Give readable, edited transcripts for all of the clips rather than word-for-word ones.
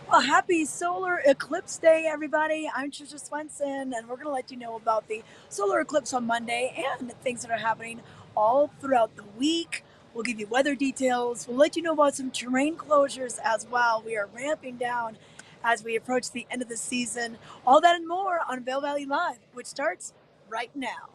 Well, happy solar eclipse day, everybody. I'm Trisha Swenson, and we're going to let you know about the solar eclipse on Monday and the things that are happening all throughout the week. We'll give you weather details. We'll let you know about some terrain closures as well. We are ramping down as we approach the end of the season. All that and more on Vail Valley Live, which starts right now.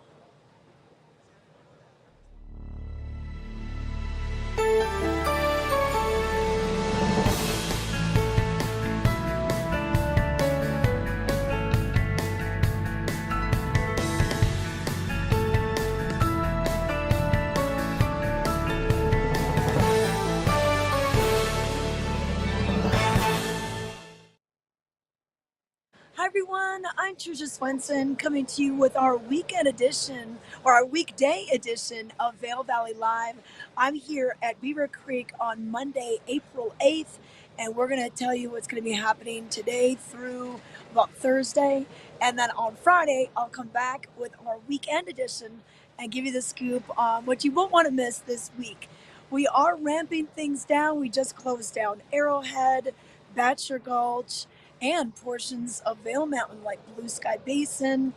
Hi everyone, I'm Trisha Swenson coming to you with our weekend edition or our weekday edition of Vail Valley Live. I'm here at Beaver Creek on Monday, April 8th, and we're going to tell you what's going to be happening today through about Thursday. And then on Friday, I'll come back with our weekend edition and give you the scoop on what you won't want to miss this week. We are ramping things down. We just closed down Arrowhead, Bachelor Gulch, and portions of Vail Mountain like Blue Sky Basin,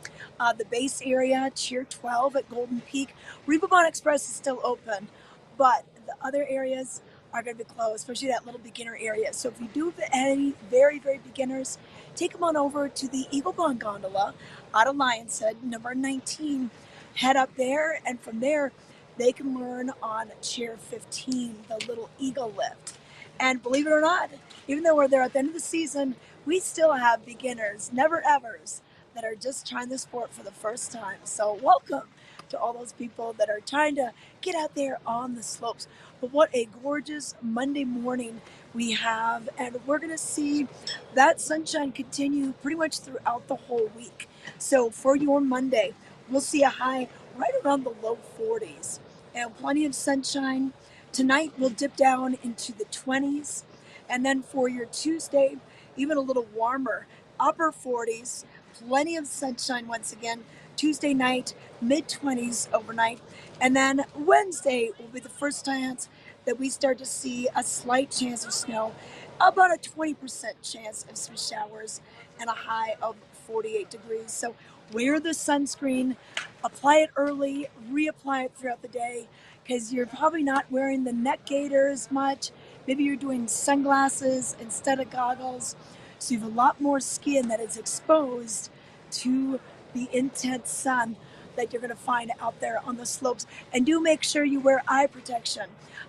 the base area, Cheer 12 at Golden Peak. Reeperbahn Express is still open, but the other areas are going to be closed, especially that little beginner area. So if you do have any very beginners, take them on over to the Eagle Bond Gondola out of Lion's Head, number 19. Head up there, and from there, they can learn on Chair 15, the little Eagle lift. And believe it or not, even though we're there at the end of the season, we still have beginners, never evers, that are just trying the sport for the first time. So welcome to all those people that are trying to get out there on the slopes. But what a gorgeous Monday morning we have, and we're going to see that sunshine continue pretty much throughout the whole week. So for your Monday, we'll see a high right around the low 40s and plenty of sunshine. Tonight we'll dip down into the 20s, and then for your Tuesday, even a little warmer, upper 40s, plenty of sunshine once again. Tuesday night, mid 20s overnight. And then Wednesday will be the first chance that we start to see a slight chance of snow, about a 20% chance of some showers, and a high of 48 degrees. So wear the sunscreen, apply it early, reapply it throughout the day, because you're probably not wearing the neck gaiter as much. Maybe you're doing sunglasses instead of goggles. So you have a lot more skin that is exposed to the intense sun that you're going to find out there on the slopes. And do make sure you wear eye protection.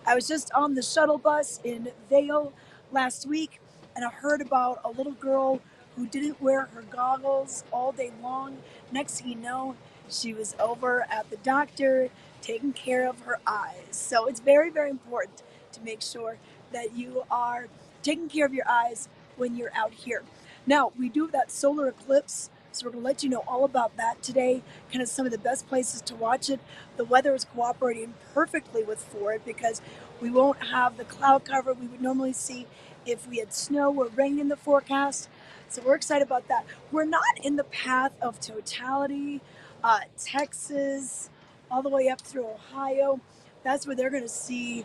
I was just on the shuttle bus in Vail last week, and I heard about a little girl who didn't wear her goggles all day long. Next thing you know, she was over at the doctor taking care of her eyes. So it's very important to make sure that you are taking care of your eyes when you're out here. Now, we do have that solar eclipse, so we're going to let you know all about that today, kind of some of the best places to watch it. The weather is cooperating perfectly for it because we won't have the cloud cover we would normally see if we had snow or rain in the forecast. So we're excited about that. We're not in the path of totality. Texas, all the way up through Ohio, that's where they're going to see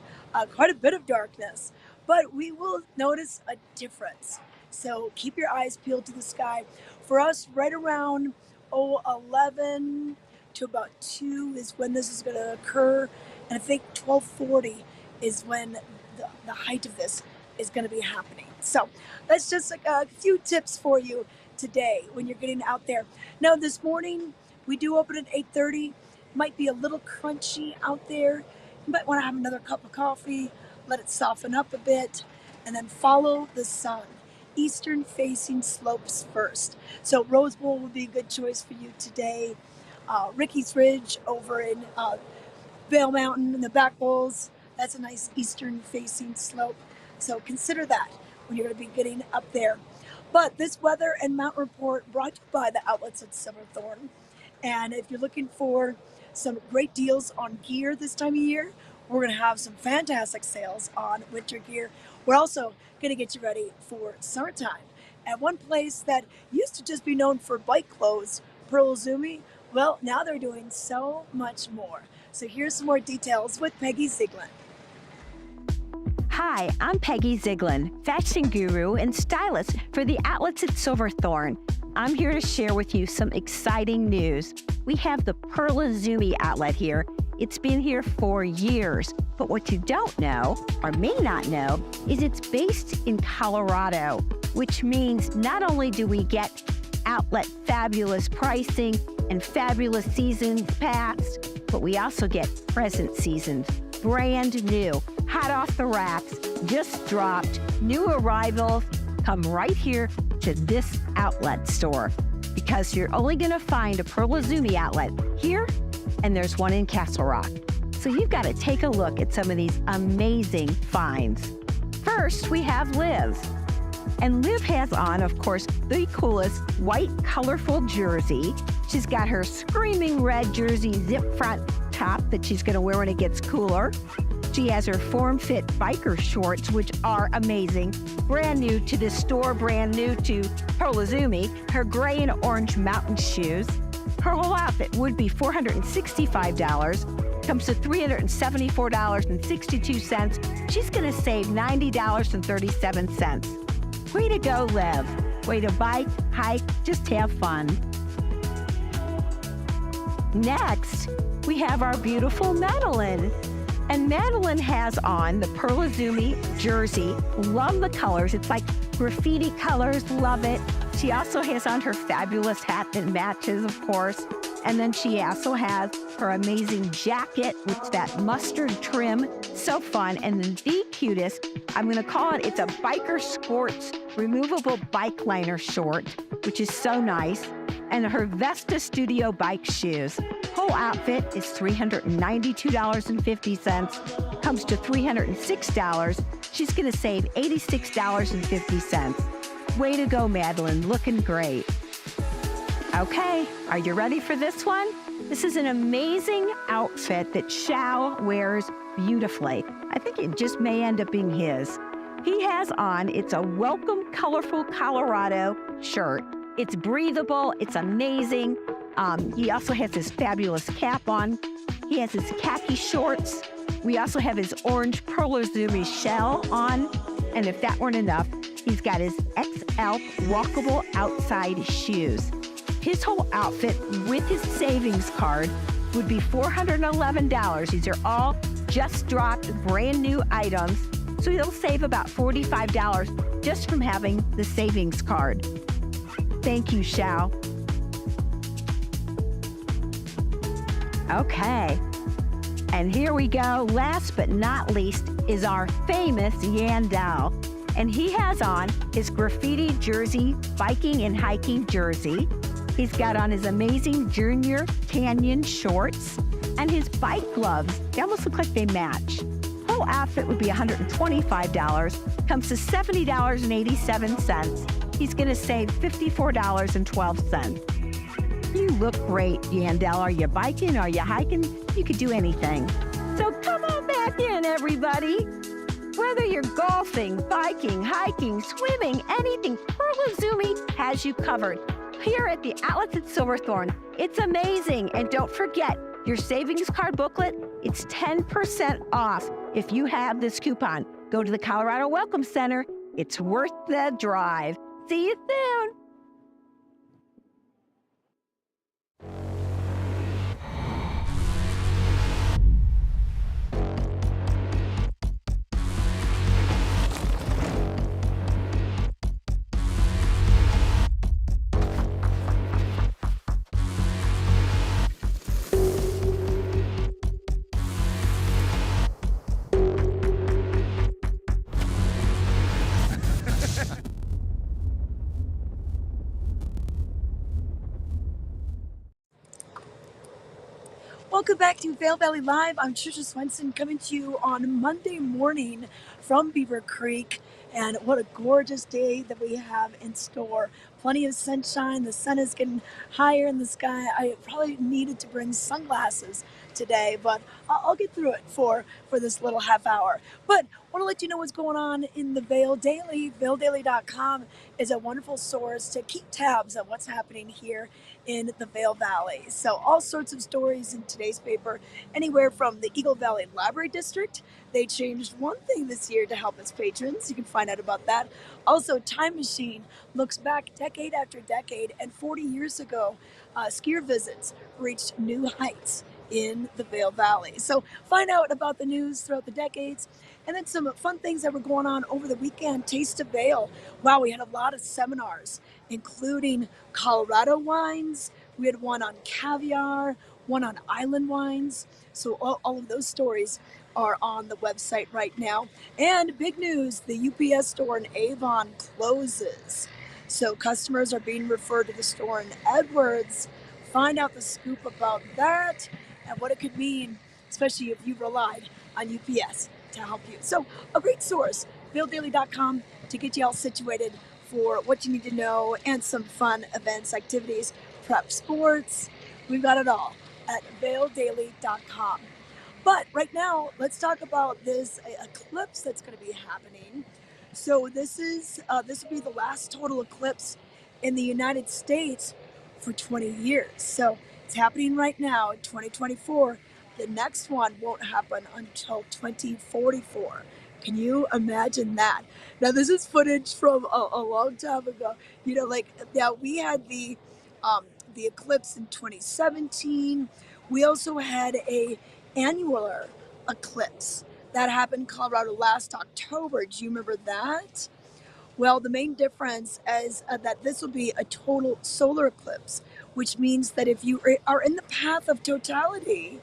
quite a bit of darkness. But we will notice a difference. So keep your eyes peeled to the sky. For us, right around 11 to about 2 is when this is going to occur. And I think 12:40 is when the height of this is going to be happening. So that's just a few tips for you today when you're getting out there. Now, this morning, we do open at 8:30. Might be a little crunchy out there. You might want to have another cup of coffee, let it soften up a bit, and then follow the sun. Eastern facing slopes first. So Rose Bowl would be a good choice for you today. Ricky's Ridge over in Vail Mountain and the back bowls, that's a nice eastern facing slope. So consider that when you're going to be getting up there. But this weather and mountain report brought to you by the outlets at Silverthorne. And if you're looking for some great deals on gear this time of year, we're going to have some fantastic sales on winter gear. We're also going to get you ready for summertime. And one place that used to just be known for bike clothes, Pearl Izumi, well, now they're doing so much more. So here's some more details with Peggy Zieglin. Hi, I'm Peggy Ziegler, fashion guru and stylist for the outlets at Silverthorne. I'm here to share with you some exciting news. We have the Pearl Izumi outlet here. It's been here for years, but what you don't know, or may not know, is it's based in Colorado, which means not only do we get outlet fabulous pricing and fabulous seasons past, but we also get present seasons, brand new, hot off the racks, just dropped, new arrivals. Come right here to this outlet store because you're only going to find a Pearl Izumi outlet here, and there's one in Castle Rock. So you've got to take a look at some of these amazing finds. First, we have Liv. And Liv has on, of course, the coolest white, colorful jersey. She's got her screaming red jersey zip front top that she's going to wear when it gets cooler. She has her form-fit biker shorts, which are amazing. Brand new to this store, brand new to Pearl Izumi. Her gray and orange mountain shoes. Her whole outfit would be $465. Comes to $374.62. She's going to save $90.37. Way to go, Liv. Way to bike, hike, just have fun. Next, we have our beautiful Madeline. And Madeline has on the Pearl Izumi jersey. Love the colors. It's like graffiti colors. Love it. She also has on her fabulous hat that matches, of course. And then she also has her amazing jacket with that mustard trim. So fun. And then the cutest, I'm going to call it, it's a biker sports removable bike liner short, which is so nice. And her Vesta Studio bike shoes. Whole outfit is $392.50. Comes to $306. She's going to save $86.50. Way to go, Madeline. Looking great. Okay, are you ready for this one? This is an amazing outfit that Shao wears beautifully. I think it just may end up being his. He has on, it's a Welcome Colorful Colorado shirt. It's breathable. It's amazing. He also has his fabulous cap on. He has his khaki shorts. We also have his orange Pearl Izumi shell on. And if that weren't enough, he's got his XL walkable outside shoes. His whole outfit with his savings card would be $411. These are all just dropped brand new items. So he'll save about $45 just from having the savings card. Thank you, Shao. Okay, and here we go. Last but not least is our famous Yandel. And he has on his graffiti jersey, biking and hiking jersey. He's got on his amazing Junior Canyon shorts and his bike gloves. They almost look like they match. Whole outfit would be $125. Comes to $70.87. He's going to save $54.12. You look great, Yandel. Are you biking? Are you hiking? You could do anything. So come on back in, everybody. Whether you're golfing, biking, hiking, swimming, anything, Pearl Izumi has you covered. Here at the outlets at Silverthorne, it's amazing. And don't forget, your savings card booklet, it's 10% off if you have this coupon. Go to the Colorado Welcome Center. It's worth the drive. See you soon. Welcome back to Vail Valley Live. I'm Trisha Swenson coming to you on Monday morning from Beaver Creek. And what a gorgeous day that we have in store. Plenty of sunshine. The sun is getting higher in the sky. I probably needed to bring sunglasses today, but I'll get through it for this little half hour. But want to let you know what's going on in the Vail Daily. VailDaily.com is a wonderful source to keep tabs on what's happening here in the Vail Valley. So all sorts of stories in today's paper, anywhere from the Eagle Valley Library District. They changed one thing this year to help its patrons. You can find out about that. Also, Time Machine looks back decade after decade, and 40 years ago, skier visits reached new heights in the Vail Valley. So find out about the news throughout the decades, and then some fun things that were going on over the weekend. Taste of Vail. Wow, we had a lot of seminars, including Colorado wines. We had one on caviar, one on island wines. So all of those stories are on the website right now. And big news, the UPS store in Avon closes. So customers are being referred to the store in Edwards. Find out the scoop about that and what it could mean, especially if you relied on UPS to help you. So a great source, BillDaily.com, to get you all situated for what you need to know and some fun events, activities, prep sports. We've got it all at VailDaily.com. But right now, let's talk about this eclipse that's going to be happening. So this will be the last total eclipse in the United States for 20 years. So it's happening right now in 2024. The next one won't happen until 2044. Can you imagine that? Now this is footage from a long time ago. You know, like yeah, we had the eclipse in 2017. We also had a annular eclipse that happened in Colorado last October. Do you remember that? Well, the main difference is that this will be a total solar eclipse, which means that if you are in the path of totality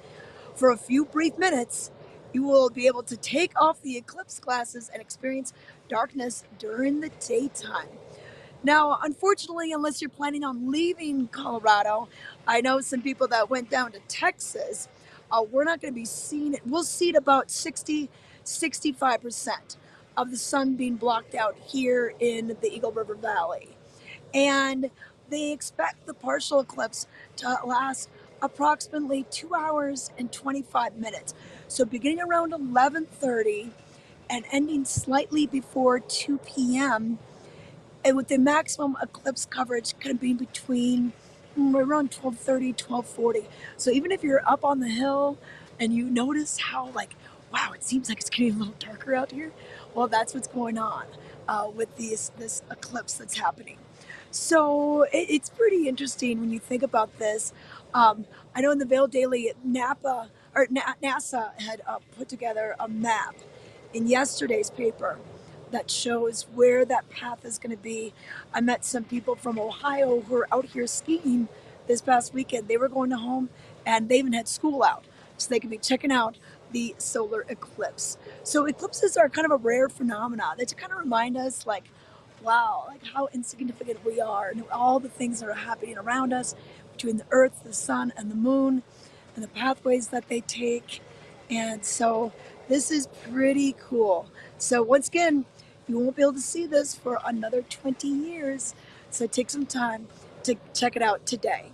for a few brief minutes, you will be able to take off the eclipse glasses and experience darkness during the daytime. Now, unfortunately, unless you're planning on leaving Colorado, I know some people that went down to Texas. We're not going to be seeing it. We'll see it about 65% of the sun being blocked out here in the Eagle River Valley. And they expect the partial eclipse to last approximately 2 hours and 25 minutes. So beginning around 11:30 and ending slightly before 2 p.m., and with the maximum eclipse coverage kind of being between around 12:30, 12:40. So even if you're up on the hill and you notice how like, wow, it seems like it's getting a little darker out here. Well, that's what's going on with this eclipse that's happening. So it's pretty interesting when you think about this. I know in the Vail Daily, NASA had put together a map in yesterday's paper that shows where that path is going to be. I met some people from Ohio who are out here skiing this past weekend. They were going to home and they even had school out so they could be checking out the solar eclipse. So eclipses are kind of a rare phenomenon. They just kind of remind us like, wow, like how insignificant we are and all the things that are happening around us between the earth, the sun, and the moon and the pathways that they take. And so this is pretty cool. So once again, you won't be able to see this for another 20 years. So take some time to check it out today.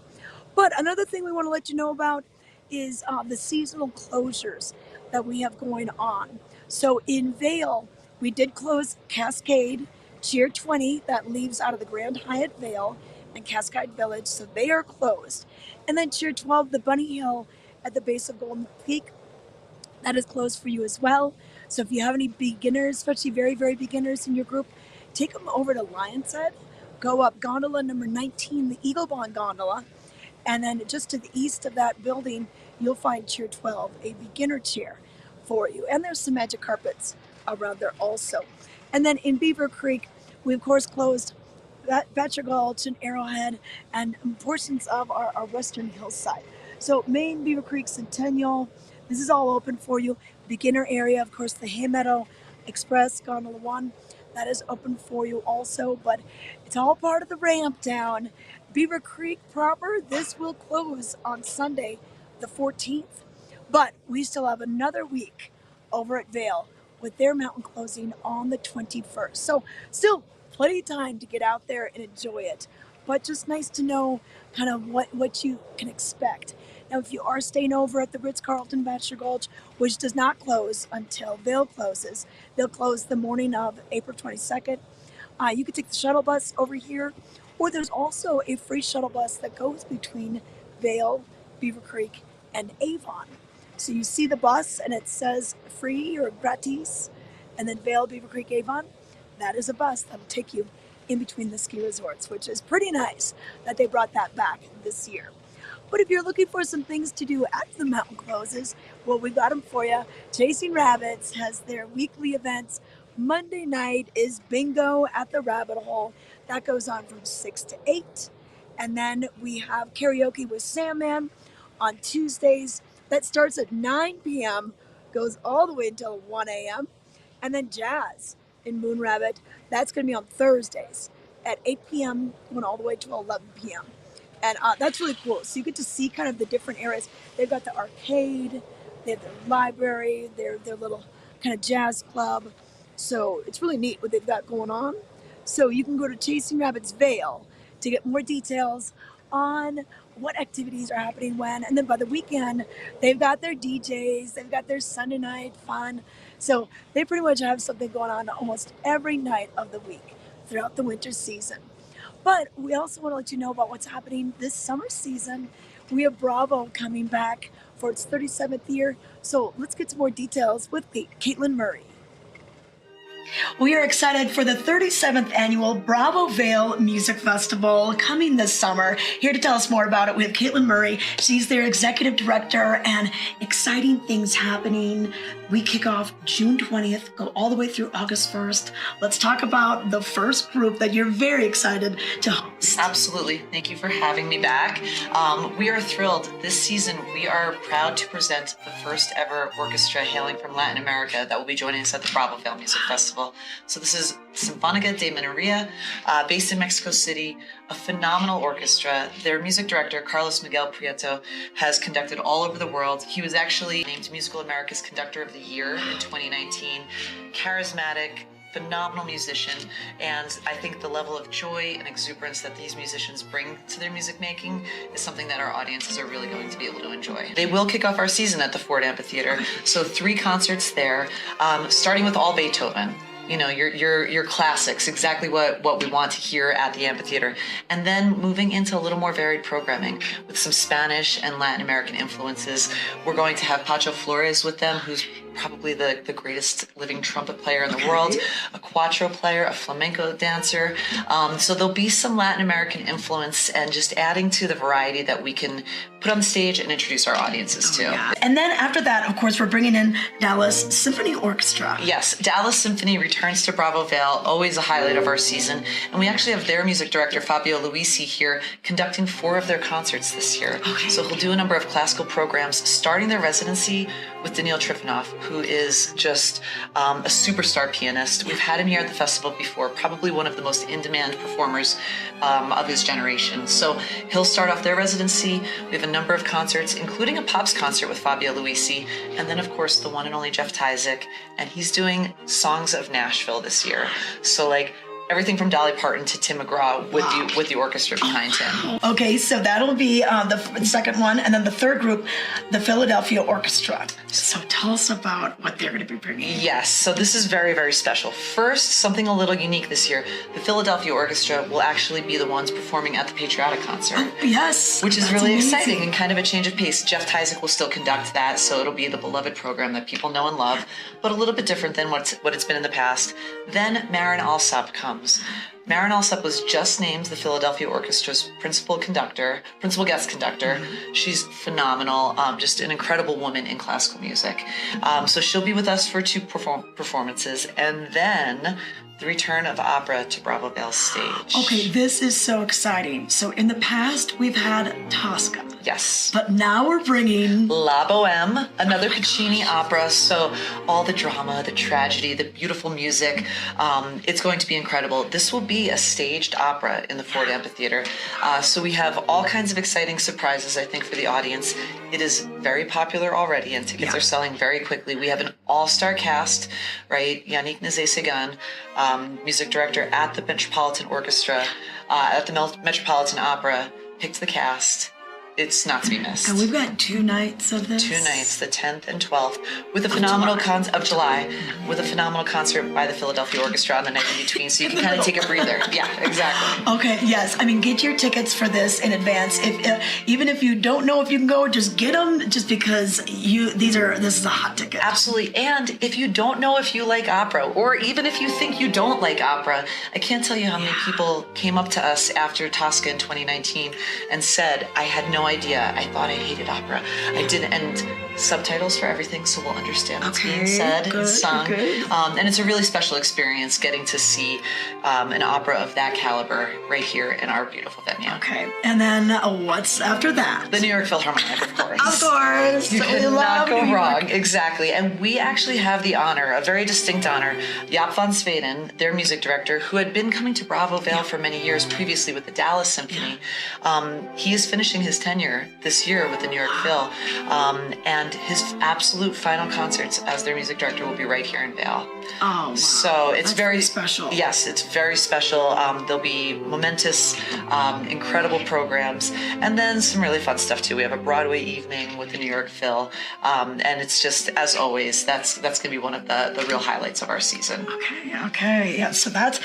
But another thing we want to let you know about is the seasonal closures that we have going on. So in Vail, we did close Cascade, Cheer 20, that leaves out of the Grand Hyatt Vail, and Cascade Village, so they are closed. And then Cheer 12, the Bunny Hill at the base of Golden Peak, that is closed for you as well. So if you have any beginners, especially very, very beginners in your group, take them over to Lion's Head. Go up gondola number 19, the Eagle Bond gondola. And then just to the east of that building, you'll find Cheer 12, a beginner chair for you. And there's some magic carpets around there also. And then in Beaver Creek, we of course closed Batcher Gulch and Arrowhead and portions of our western hillside. So Main, Beaver Creek, Centennial, this is all open for you. Beginner area, of course, the Hay Meadow Express, Gondola 1, that is open for you also, but it's all part of the ramp down. Beaver Creek proper, this will close on Sunday, the 14th, but we still have another week over at Vail with their mountain closing on the 21st. So still plenty of time to get out there and enjoy it. but just nice to know kind of what you can expect. Now, if you are staying over at the Ritz-Carlton Bachelor Gulch, which does not close until Vail closes, they'll close the morning of April 22nd. You could take the shuttle bus over here, or there's also a free shuttle bus that goes between Vail, Beaver Creek, and Avon. So you see the bus and it says free or gratis, and then Vail, Beaver Creek, Avon. That is a bus that'll take you in between the ski resorts, which is pretty nice that they brought that back this year. But if you're looking for some things to do after the mountain closes, well, we got them for you. Chasing Rabbits has their weekly events. Monday night is bingo at the Rabbit Hole. That goes on from 6 to 8. And then we have karaoke with Sandman on Tuesdays. That starts at 9 p.m., goes all the way until 1 a.m. And then jazz in Moon Rabbit, that's going to be on Thursdays at 8 p.m., going all the way to 11 p.m. And that's really cool. So you get to see kind of the different areas. They've got the arcade, they have their library, their little kind of jazz club. So it's really neat what they've got going on. So you can go to Chasing Rabbits Vail to get more details on what activities are happening when. And then by the weekend, they've got their DJs, they've got their Sunday night fun. So they pretty much have something going on almost every night of the week throughout the winter season. But we also want to let you know about what's happening this summer season. We have Bravo coming back for its 37th year. So let's get some more details with Caitlin Murray. We are excited for the 37th annual Bravo Vail Music Festival coming this summer. Here to tell us more about it, we have Caitlin Murray. She's their executive director, and exciting things happening. We kick off June 20th, go all the way through August 1st. Let's talk about the first group that you're very excited to host. Absolutely. Thank you for having me back. We are thrilled. This season, we are proud to present the first ever orchestra hailing from Latin America that will be joining us at the Bravo Vail Music Festival. So this is Sinfónica de Minería, based in Mexico City, a phenomenal orchestra. Their music director, Carlos Miguel Prieto, has conducted all over the world. He was actually named Musical America's Conductor of the Year in 2019. Charismatic, phenomenal musician, and I think the level of joy and exuberance that these musicians bring to their music making is something that our audiences are really going to be able to enjoy. They will kick off our season at the Ford Amphitheater, so 3 concerts there, starting with all Beethoven. You know, your classics, exactly what we want to hear at the amphitheater. And then moving into a little more varied programming with some Spanish and Latin American influences. We're going to have Pacho Flores with them, who's probably the greatest living trumpet player in the world, a cuatro player, a flamenco dancer. So there'll be some Latin American influence and just adding to the variety that we can put on the stage and introduce our audiences to. Yeah. And then after that, of course, we're bringing in Dallas Symphony Orchestra. Yes, Dallas Symphony returns to Bravo Vail, always a highlight of our season. And we actually have their music director, Fabio Luisi, here conducting 4 of their concerts this year. Okay. So he'll do a number of classical programs, starting their residency with Daniil Trifonov, who is just a superstar pianist. We've had him here at the festival before, probably one of the most in-demand performers of his generation. So he'll start off their residency. We have a number of concerts, including a Pops concert with Fabio Luisi, and then of course the one and only Jeff Tyzik, and he's doing Songs of Nashville this year. So like everything from Dolly Parton to Tim McGraw with the orchestra behind him. Okay, so that'll be the second one, and then the third group, the Philadelphia Orchestra. So tell us about what they're going to be bringing. Yes, so this is very, very special. First, something a little unique this year. The Philadelphia Orchestra will actually be the ones performing at the Patriotic concert. Oh, yes. Which is really exciting and kind of a change of pace. Jeff Tyzik will still conduct that, so it'll be the beloved program that people know and love, but a little bit different than what it's been in the past. Then Marin Alsop comes. Marin Alsop was just named the Philadelphia Orchestra's principal guest conductor. She's phenomenal, just an incredible woman in classical music. So she'll be with us for 2 performances, and then the return of opera to Bravo Vail's stage. Okay, this is so exciting. So in the past, we've had Tosca. Yes. But now we're bringing La Boheme, another Puccini opera. So all the drama, the tragedy, the beautiful music, it's going to be incredible. This will be a staged opera in the Ford Amphitheater. So we have all kinds of exciting surprises, I think, for the audience. It is very popular already, and tickets are selling very quickly. We have an all-star cast, right? Yannick Nézet-Séguin, music director at the Metropolitan Orchestra, at the Metropolitan Opera, picked the cast. It's not to be missed. And we've got 2 nights of this. 2 nights, the 10th and 12th, with a phenomenal July, with a phenomenal concert by the Philadelphia Orchestra on the night in between, so you can kind of take a breather. Yeah, exactly. Okay, yes. I mean, get your tickets for this in advance. Even if you don't know if you can go, just get them. Just because this is a hot ticket. Absolutely. And if you don't know if you like opera, or even if you think you don't like opera, I can't tell you how many people came up to us after Tosca in 2019 and said, "I had no idea. I thought I hated opera. I didn't." And subtitles for everything, so we'll understand what's being said and sung. And it's a really special experience getting to see an opera of that caliber right here in our beautiful venue. Okay. And then what's after that? The New York Philharmonic, of course. Of course. You cannot go wrong. Exactly. And we actually have the honor, a very distinct honor, Jaap van Zweden, their music director, who had been coming to Bravo Vail for many years previously with the Dallas Symphony. He is finishing his tenure this year with the New York Phil. And his absolute final concerts as their music director will be right here in Vail. Oh, wow. So it's very special. Yes, it's very special. There'll be momentous, incredible programs, and then some really fun stuff too. We have a Broadway evening with the New York Phil, and it's just, as always, that's going to be one of the real highlights of our season. Okay, yeah. So that's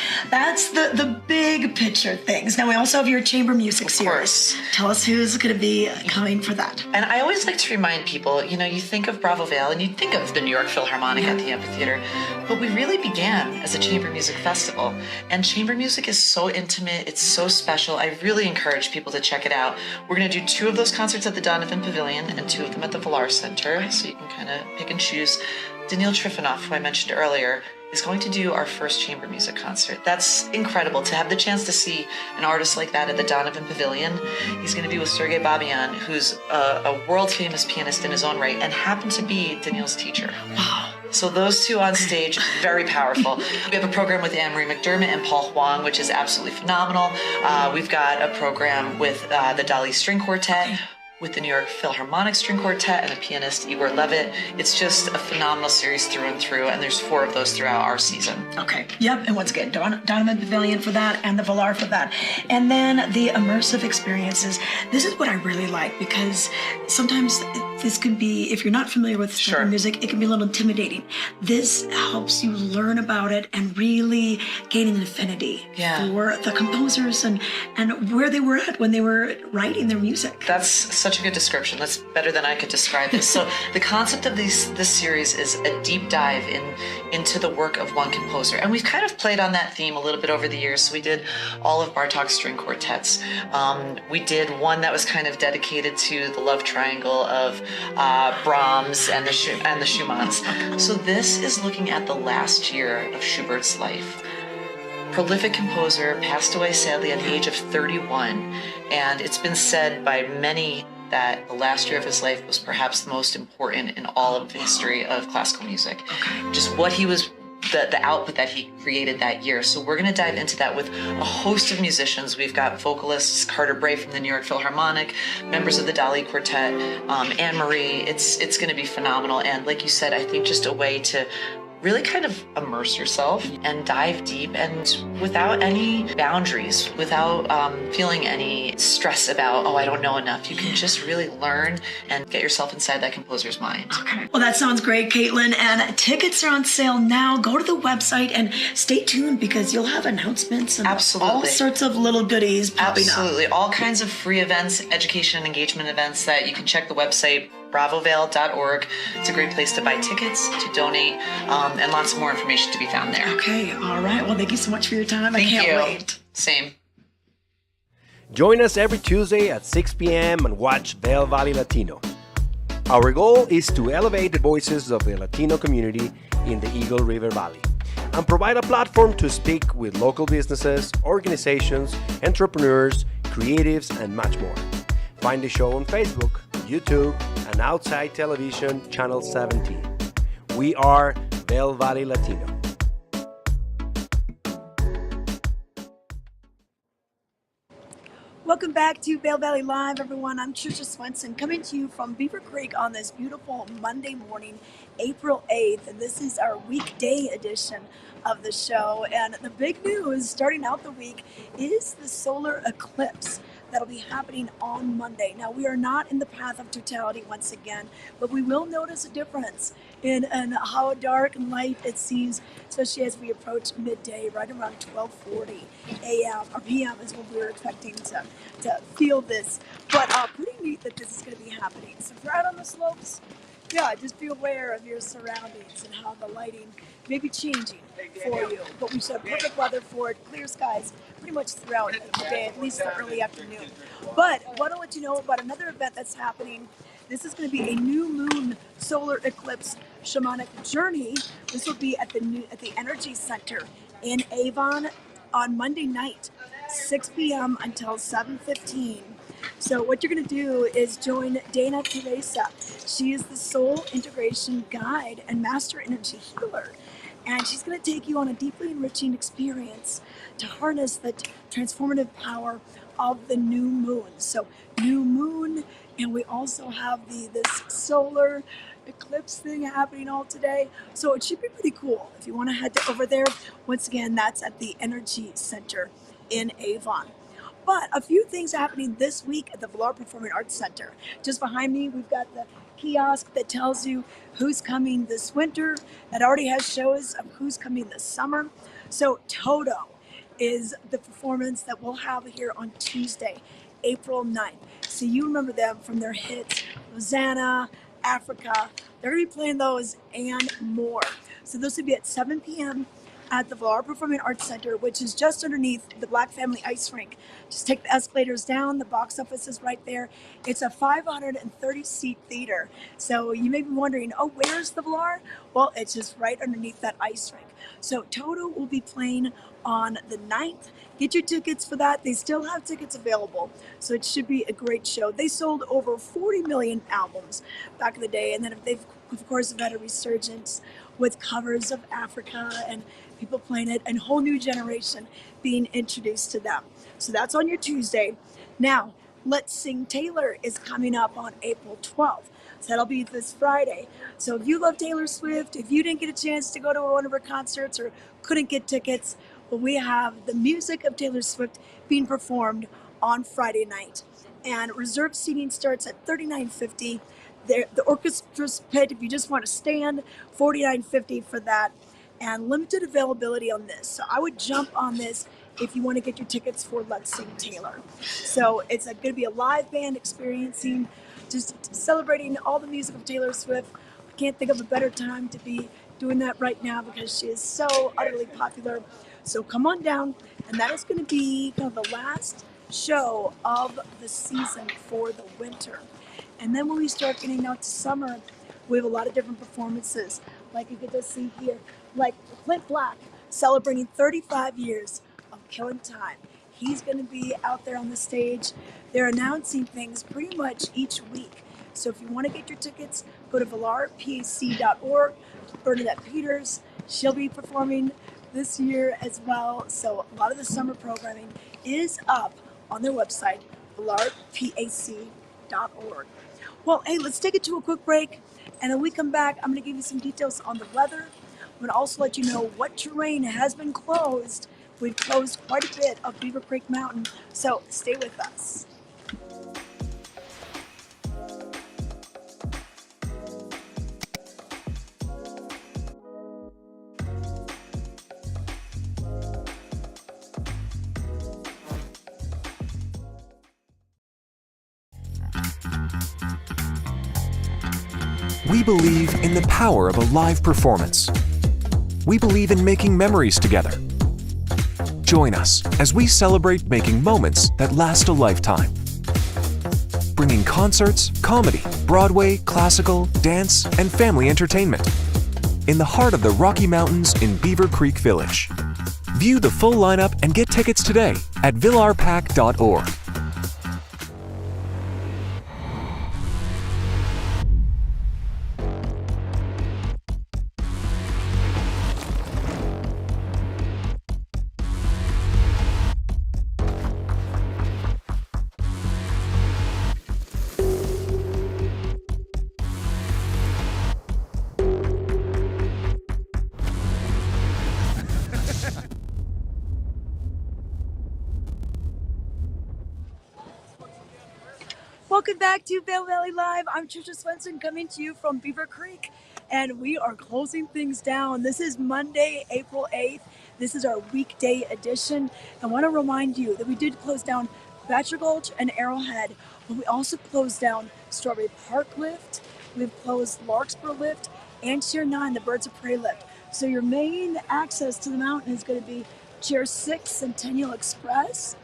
the big picture things. Now we also have your chamber music series. Course. Tell us who's going to be coming for that. And I always like to remind people, you think of Bravo Vail and you think of the New York Philharmonic at the amphitheater, but we really began as a chamber music festival. And chamber music is so intimate, it's so special. I really encourage people to check it out. We're going to do 2 of those concerts at the Donovan Pavilion and 2 of them at the Villar Center, so you can kind of pick and choose. Daniil Trifonov, who I mentioned earlier, is going to do our first chamber music concert. That's incredible to have the chance to see an artist like that at the Donovan Pavilion. He's going to be with Sergei Babian, who's a world-famous pianist in his own right and happened to be Daniil's teacher. Wow. So those 2 on stage, very powerful. We have a program with Anne-Marie McDermott and Paul Huang, which is absolutely phenomenal. We've got a program with the Dali String Quartet, with the New York Philharmonic String Quartet and the pianist Igor Levitt. It's just a phenomenal series through and through, and there's 4 of those throughout our season. Okay, yep, and once again, Donovan Pavilion for that, and the Villar for that. And then the immersive experiences. This is what I really like, because sometimes this can be, if you're not familiar with chamber music, it can be a little intimidating. This helps you learn about it and really gain an affinity for the composers and where they were at when they were writing their music. That's such a good description. That's better than I could describe this. So the concept of this series is a deep dive into the work of one composer. And we've kind of played on that theme a little bit over the years. So we did all of Bartók's string quartets. We did one that was kind of dedicated to the love triangle of Brahms and the Schumanns. So this is looking at the last year of Schubert's life. Prolific composer, passed away sadly at the age of 31, and it's been said by many that the last year of his life was perhaps the most important in all of the history of classical music. Just what he was, the output that he created that year. So we're going to dive into that with a host of musicians. We've got vocalists Carter Bray from the New York Philharmonic, members of the Dali Quartet, Anne-Marie. It's going to be phenomenal, and like you said, I think just a way to really kind of immerse yourself and dive deep, and without any boundaries, without feeling any stress about, I don't know enough. You can just really learn and get yourself inside that composer's mind. Okay. Well, that sounds great, Caitlin. And tickets are on sale now. Go to the website and stay tuned, because you'll have announcements and all sorts of little goodies popping up. Absolutely. All kinds of free events, education and engagement events that you can check the website, bravovail.org. It's a great place to buy tickets, to donate, and lots more information to be found there. Okay, all right. Well, thank you so much for your time. Thank I can't you. wait. Same. Join us every Tuesday at 6 p.m. and watch Vail Valley Latino. Our goal is to elevate the voices of the Latino community in the Eagle River Valley and provide a platform to speak with local businesses, organizations, entrepreneurs, creatives, and much more. Find the show on Facebook, YouTube, and Outside Television Channel 17. We are Vail Valley Latino. Welcome back to Vail Valley Live, everyone. I'm Trisha Swenson, coming to you from Beaver Creek on this beautiful Monday morning, April 8th. And this is our weekday edition of the show. And the big news starting out the week is the solar eclipse that'll be happening on Monday. Now, we are not in the path of totality once again, but we will notice a difference in how dark and light it seems, especially as we approach midday, right around 12:40 a.m. or p.m. is when we're expecting to feel this. But pretty neat that this is going to be happening. So if you're out on the slopes, yeah, just be aware of your surroundings and how the lighting may be changing for you. But we should have perfect weather for it, clear skies pretty much throughout the day, at least the early afternoon. But I want to let you know about another event that's happening. This is going to be a new moon solar eclipse shamanic journey. This will be at the Energy Center in Avon on Monday night, 6 p.m. until 7:15. So what you're going to do is join Dana Teresa. She is the soul integration guide and master energy healer. And she's going to take you on a deeply enriching experience to harness the transformative power of the new moon. So new moon, and we also have this solar eclipse thing happening all today. So it should be pretty cool if you want to head over there. Once again, that's at the Energy Center in Avon. But a few things happening this week at the Vail Performing Arts Center. Just behind me, we've got the kiosk that tells you who's coming this winter. That already has shows of who's coming this summer. So Toto is the performance that we'll have here on Tuesday, April 9th. So you remember them from their hits, Rosanna, Africa. They're going to be playing those and more. So this will be at 7 p.m. at the Vail Performing Arts Center, which is just underneath the Black Family Ice Rink. Just take the escalators down. The box office is right there. It's a 530-seat theater. So you may be wondering, oh, where's the Vail? Well, it's just right underneath that ice rink. So Toto will be playing on the 9th. Get your tickets for that. They still have tickets available. So it should be a great show. They sold over 40 million albums back in the day. And then they've, of course, have had a resurgence with covers of Africa and people playing it, and a whole new generation being introduced to them. So that's on your Tuesday. Now, Let's Sing Taylor is coming up on April 12th. So that'll be this Friday. So if you love Taylor Swift, if you didn't get a chance to go to one of her concerts or couldn't get tickets, well, we have the music of Taylor Swift being performed on Friday night. And reserved seating starts at $39.50. The orchestra's pit, if you just want to stand, $49.50 for that. And limited availability on this. So I would jump on this if you want to get your tickets for Let's Sing Taylor. So it's going to be a live band experiencing, just celebrating all the music of Taylor Swift. I can't think of a better time to be doing that right now because she is so utterly popular. So come on down, and that is going to be kind of the last show of the season for the winter. And then when we start getting out to summer, we have a lot of different performances, like you get to see here, like Clint Black celebrating 35 years of Killing Time. He's going to be out there on the stage. They're announcing things pretty much each week. So if you want to get your tickets, go to valarpac.org. Bernadette Peters, she'll be performing this year as well. So a lot of the summer programming is up on their website, valarpac.org. Well, hey, let's take it to a quick break. And when we come back, I'm going to give you some details on the weather. I'm going to also let you know what terrain has been closed. We've closed quite a bit of Beaver Creek Mountain, so stay with us. We believe in the power of a live performance. We believe in making memories together. Join us as we celebrate making moments that last a lifetime. Bringing concerts, comedy, Broadway, classical, dance, and family entertainment in the heart of the Rocky Mountains in Beaver Creek Village. View the full lineup and get tickets today at valarpac.org. Welcome back to Vail Valley Live. I'm Trisha Swenson coming to you from Beaver Creek, and we are closing things down. This is Monday, April 8th. This is our weekday edition. I want to remind you that we did close down Bachelor Gulch and Arrowhead, but we also closed down Strawberry Park Lift. We've closed Larkspur Lift and Chair 9, the Birds of Prey Lift. So your main access to the mountain is going to be Chair 6, Centennial Express.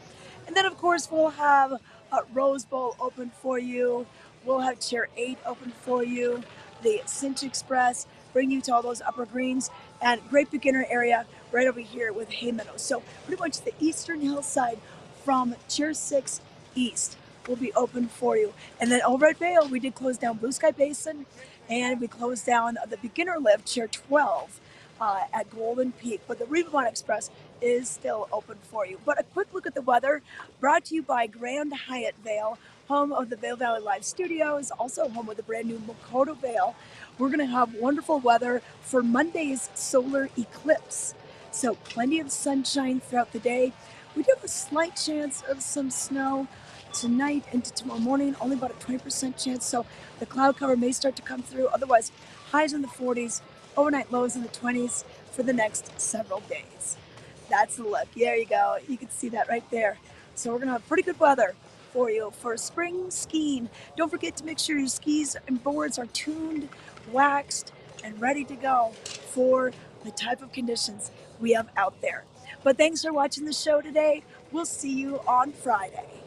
And then, of course, we'll have Rose Bowl open for you. We'll have Chair 8 open for you. The Cinch Express, bring you to all those upper greens. And great beginner area right over here with Hay Meadows. So pretty much the eastern hillside from Chair 6 east will be open for you. And then over at Vail, we did close down Blue Sky Basin, and we closed down the beginner lift, Chair 12. At Golden Peak, but the Rivermont Express is still open for you. But a quick look at the weather, brought to you by Grand Hyatt Vail, home of the Vail Valley Live Studios, also home of the brand new Makoto Vail. We're going to have wonderful weather for Monday's solar eclipse. So plenty of sunshine throughout the day. We do have a slight chance of some snow tonight into tomorrow morning, only about a 20% chance, so the cloud cover may start to come through. Otherwise, highs in the 40s, overnight lows in the 20s for the next several days. That's the look. There you go. You can see that right there. So we're going to have pretty good weather for you for spring skiing. Don't forget to make sure your skis and boards are tuned, waxed, and ready to go for the type of conditions we have out there. But thanks for watching the show today. We'll see you on Friday.